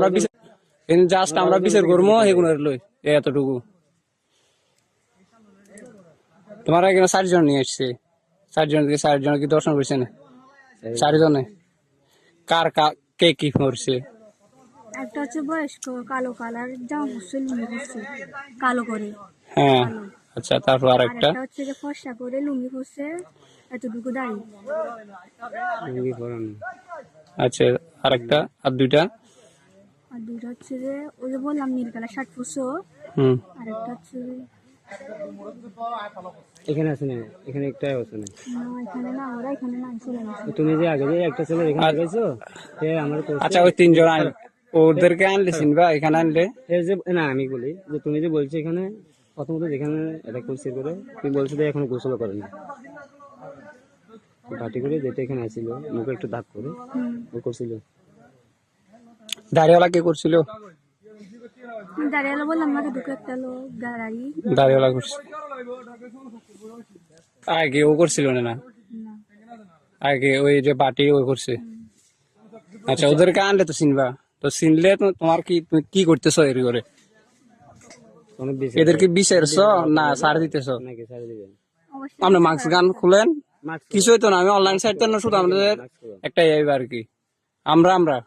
আমরা জাস্ট আমরা বিচার করবো এগুলোর লই এতটুকু। তোমার এখানে 4 জন নিয়ে আসছে, 4 জন কি দর্শন করছে না? 4 জনে কার কে কি করছে? একটা হচ্ছে বয়স্ক কালো কালার জামা পরছে, লুঙ্গি পরছে কালো করে। হ্যাঁ, কালো। আচ্ছা, তারপর আর আরেকটা? একটা হচ্ছে যে ফর্সা করে লুঙ্গি পরছে, এতটুকু দাড়ি। আচ্ছা, আরেকটা? আর দুইটা? আর দুইটা হচ্ছে যে ওই যে বললাম নীল কালার শার্ট পরছে ও। হুম, আর একটা হচ্ছে যে এখানে আছে না, এখানে একটাই আছে না। না এখানে না, ওরা এখানে না চলে গেছে। তুমি যে আগে যে একটা ছেলে এখানে লাগাইছো, সে আমার আচ্ছা, ওই 3 জন ওদেরকে আনলে চিনবা? এখানে আনলে এর যে না আমি বলি যে তুমি যে বলছো এখানে প্রথমত যেখানে এটা করছে করে তুমি বলছো যে এখনো গোসল করেনি, বাটি করে যেটা এখানে আসছিল মুখে একটু দাগ করে ও করছিল। দাড়িওয়ালা কে করছিল? দাঁড়িয়ে বললাম না দুটো একটা লোক দাঁড়াই। দাড়িওয়ালা করছে। আগে ও করছিল না? না আগে ওই যে বাটি ও করছে। আচ্ছা, ওদেরকে আনলে তো চিনবা, তো চিনলে তো তোমার তুমি কি করতেছো এর করে? অনেক বেশি এদেরকে বিচারছ না সার দিতেছ? নাকি সারা দিবেন অবশ্যই আপনি মাস্ক গান খুলেন, মাস্ক কিছুই তো না, আমি অনলাইন সাইট তো না, শুধু আমাদের একটা আর কি আমরা